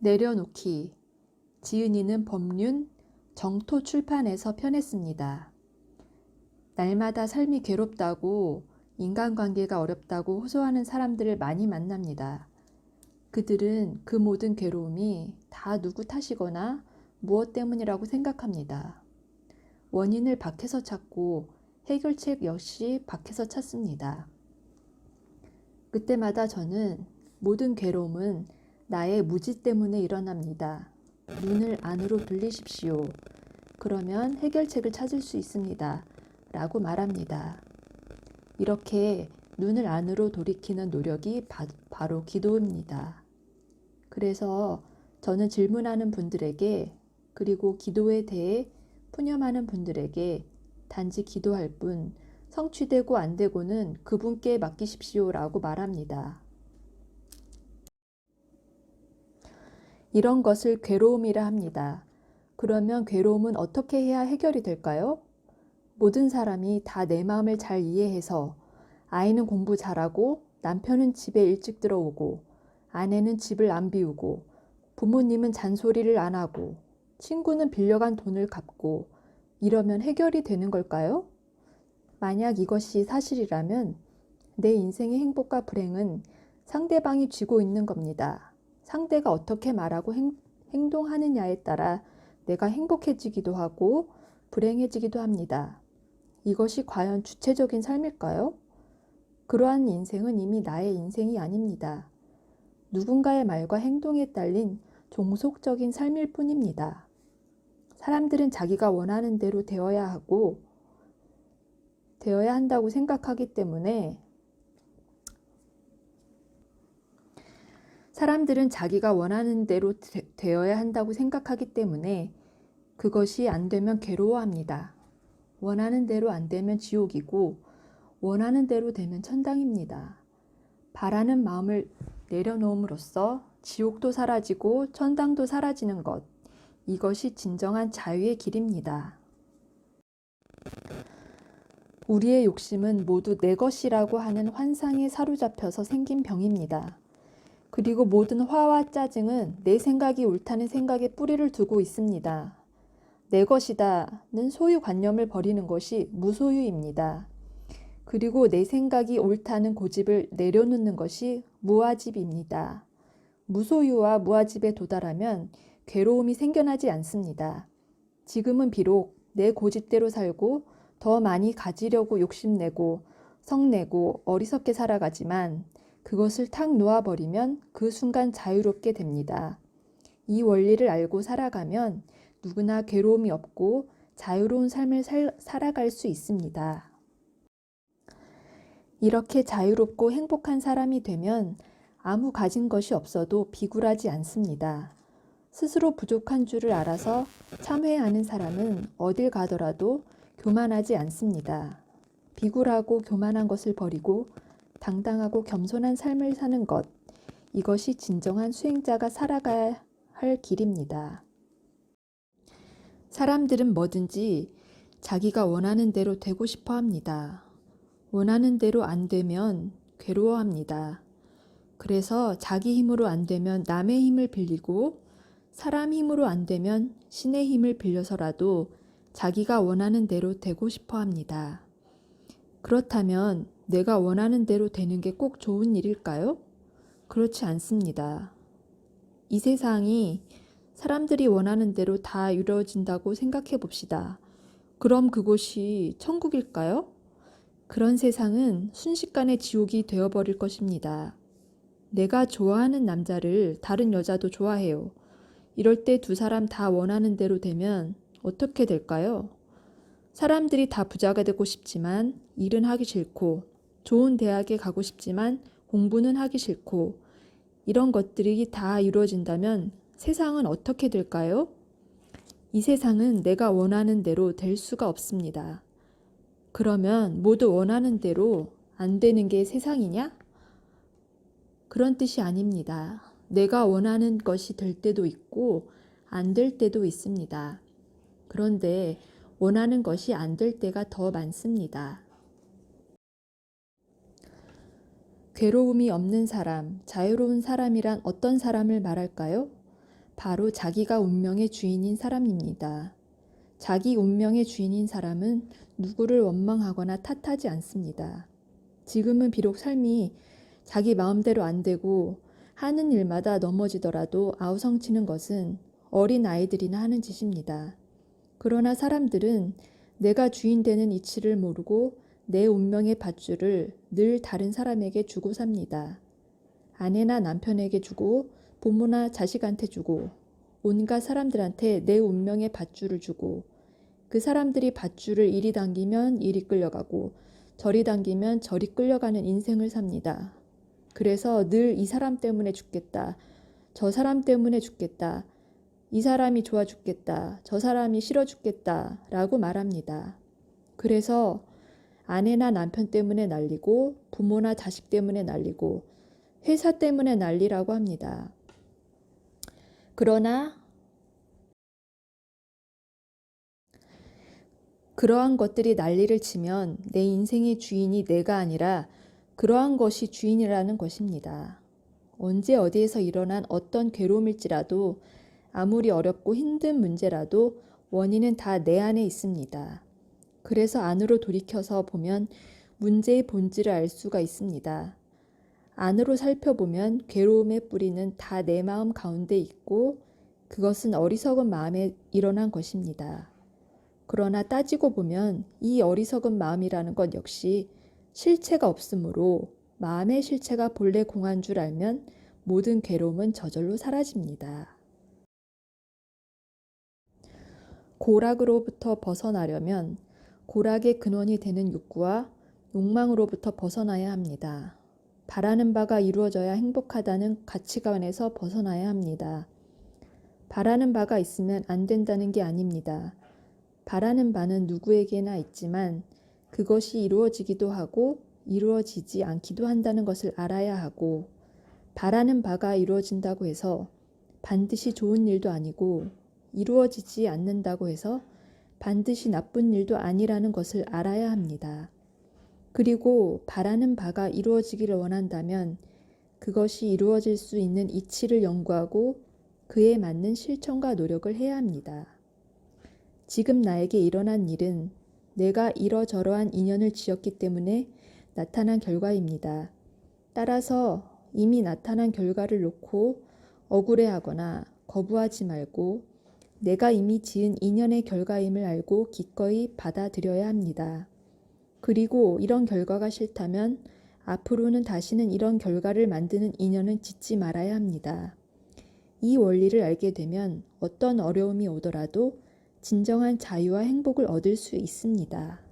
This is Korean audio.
내려놓기. 지은이는 법륜 정토 출판에서 펴냈습니다. 날마다 삶이 괴롭다고, 인간관계가 어렵다고 호소하는 사람들을 많이 만납니다. 그들은 그 모든 괴로움이 다 누구 탓이거나 무엇 때문이라고 생각합니다. 원인을 밖에서 찾고 해결책 역시 밖에서 찾습니다. 그때마다 저는 모든 괴로움은 나의 무지 때문에 일어납니다. 눈을 안으로 돌리십시오. 그러면 해결책을 찾을 수 있습니다. 라고 말합니다. 이렇게 눈을 안으로 돌이키는 노력이 바로 기도입니다. 그래서 저는 질문하는 분들에게, 그리고 기도에 대해 푸념하는 분들에게 단지 기도할 뿐, 성취되고 안 되고는 그분께 맡기십시오라고 말합니다. 이런 것을 괴로움이라 합니다. 그러면 괴로움은 어떻게 해야 해결이 될까요? 모든 사람이 다 내 마음을 잘 이해해서 아이는 공부 잘하고 남편은 집에 일찍 들어오고 아내는 집을 안 비우고 부모님은 잔소리를 안 하고 친구는 빌려간 돈을 갚고 이러면 해결이 되는 걸까요? 만약 이것이 사실이라면 내 인생의 행복과 불행은 상대방이 쥐고 있는 겁니다. 상대가 어떻게 말하고 행동하느냐에 따라 내가 행복해지기도 하고 불행해지기도 합니다. 이것이 과연 주체적인 삶일까요? 그러한 인생은 이미 나의 인생이 아닙니다. 누군가의 말과 행동에 딸린 종속적인 삶일 뿐입니다. 사람들은 자기가 원하는 대로 되어야 한다고 생각하기 때문에 되어야 한다고 생각하기 때문에 그것이 안 되면 괴로워합니다. 원하는 대로 안 되면 지옥이고 원하는 대로 되면 천당입니다. 바라는 마음을 내려놓음으로써 지옥도 사라지고 천당도 사라지는 것, 이것이 진정한 자유의 길입니다. 우리의 욕심은 모두 내 것이라고 하는 환상에 사로잡혀서 생긴 병입니다. 그리고 모든 화와 짜증은 내 생각이 옳다는 생각에 뿌리를 두고 있습니다. 내 것이다는 소유관념을 버리는 것이 무소유입니다. 그리고 내 생각이 옳다는 고집을 내려놓는 것이 무아집입니다. 무소유와 무아집에 도달하면 괴로움이 생겨나지 않습니다. 지금은 비록 내 고집대로 살고 더 많이 가지려고 욕심내고 성내고 어리석게 살아가지만 그것을 탁 놓아버리면 그 순간 자유롭게 됩니다. 이 원리를 알고 살아가면 누구나 괴로움이 없고 자유로운 삶을 살아갈 수 있습니다. 이렇게 자유롭고 행복한 사람이 되면 아무 가진 것이 없어도 비굴하지 않습니다. 스스로 부족한 줄을 알아서 참회하는 사람은 어딜 가더라도 교만하지 않습니다. 비굴하고 교만한 것을 버리고 당당하고 겸손한 삶을 사는 것, 이것이 진정한 수행자가 살아가야 할 길입니다. 사람들은 뭐든지 자기가 원하는 대로 되고 싶어 합니다. 원하는 대로 안 되면 괴로워합니다. 그래서 자기 힘으로 안 되면 남의 힘을 빌리고 사람 힘으로 안 되면 신의 힘을 빌려서라도 자기가 원하는 대로 되고 싶어 합니다. 그렇다면 내가 원하는 대로 되는 게 꼭 좋은 일일까요? 그렇지 않습니다. 이 세상이 사람들이 원하는 대로 다 이루어진다고 생각해 봅시다. 그럼 그곳이 천국일까요? 그런 세상은 순식간에 지옥이 되어버릴 것입니다. 내가 좋아하는 남자를 다른 여자도 좋아해요. 이럴 때 두 사람 다 원하는 대로 되면 어떻게 될까요? 사람들이 다 부자가 되고 싶지만 일은 하기 싫고, 좋은 대학에 가고 싶지만 공부는 하기 싫고, 이런 것들이 다 이루어진다면 세상은 어떻게 될까요? 이 세상은 내가 원하는 대로 될 수가 없습니다. 그러면 모두 원하는 대로 안 되는 게 세상이냐? 그런 뜻이 아닙니다. 내가 원하는 것이 될 때도 있고 안 될 때도 있습니다. 그런데 원하는 것이 안 될 때가 더 많습니다. 괴로움이 없는 사람, 자유로운 사람이란 어떤 사람을 말할까요? 바로 자기가 운명의 주인인 사람입니다. 자기 운명의 주인인 사람은 누구를 원망하거나 탓하지 않습니다. 지금은 비록 삶이 자기 마음대로 안 되고 하는 일마다 넘어지더라도 아우성치는 것은 어린 아이들이나 하는 짓입니다. 그러나 사람들은 내가 주인 되는 이치를 모르고 내 운명의 밧줄을 늘 다른 사람에게 주고 삽니다. 아내나 남편에게 주고 부모나 자식한테 주고 온갖 사람들한테 내 운명의 밧줄을 주고 그 사람들이 밧줄을 이리 당기면 이리 끌려가고 저리 당기면 저리 끌려가는 인생을 삽니다. 그래서 늘 이 사람 때문에 죽겠다. 저 사람 때문에 죽겠다. 이 사람이 좋아 죽겠다. 저 사람이 싫어 죽겠다. 라고 말합니다. 그래서 아내나 남편 때문에 난리고 부모나 자식 때문에 난리고 회사 때문에 난리라고 합니다. 그러나 그러한 것들이 난리를 치면 내 인생의 주인이 내가 아니라 그러한 것이 주인이라는 것입니다. 언제 어디에서 일어난 어떤 괴로움일지라도 아무리 어렵고 힘든 문제라도 원인은 다 내 안에 있습니다. 그래서 안으로 돌이켜서 보면 문제의 본질을 알 수가 있습니다. 안으로 살펴보면 괴로움의 뿌리는 다 내 마음 가운데 있고 그것은 어리석은 마음에 일어난 것입니다. 그러나 따지고 보면 이 어리석은 마음이라는 것 역시 실체가 없으므로 마음의 실체가 본래 공한 줄 알면 모든 괴로움은 저절로 사라집니다. 고락으로부터 벗어나려면 고락의 근원이 되는 욕구와 욕망으로부터 벗어나야 합니다. 바라는 바가 이루어져야 행복하다는 가치관에서 벗어나야 합니다. 바라는 바가 있으면 안 된다는 게 아닙니다. 바라는 바는 누구에게나 있지만 그것이 이루어지기도 하고 이루어지지 않기도 한다는 것을 알아야 하고 바라는 바가 이루어진다고 해서 반드시 좋은 일도 아니고 이루어지지 않는다고 해서 반드시 나쁜 일도 아니라는 것을 알아야 합니다. 그리고 바라는 바가 이루어지기를 원한다면 그것이 이루어질 수 있는 이치를 연구하고 그에 맞는 실천과 노력을 해야 합니다. 지금 나에게 일어난 일은 내가 이러저러한 인연을 지었기 때문에 나타난 결과입니다. 따라서 이미 나타난 결과를 놓고 억울해하거나 거부하지 말고 내가 이미 지은 인연의 결과임을 알고 기꺼이 받아들여야 합니다. 그리고 이런 결과가 싫다면 앞으로는 다시는 이런 결과를 만드는 인연은 짓지 말아야 합니다. 이 원리를 알게 되면 어떤 어려움이 오더라도 진정한 자유와 행복을 얻을 수 있습니다.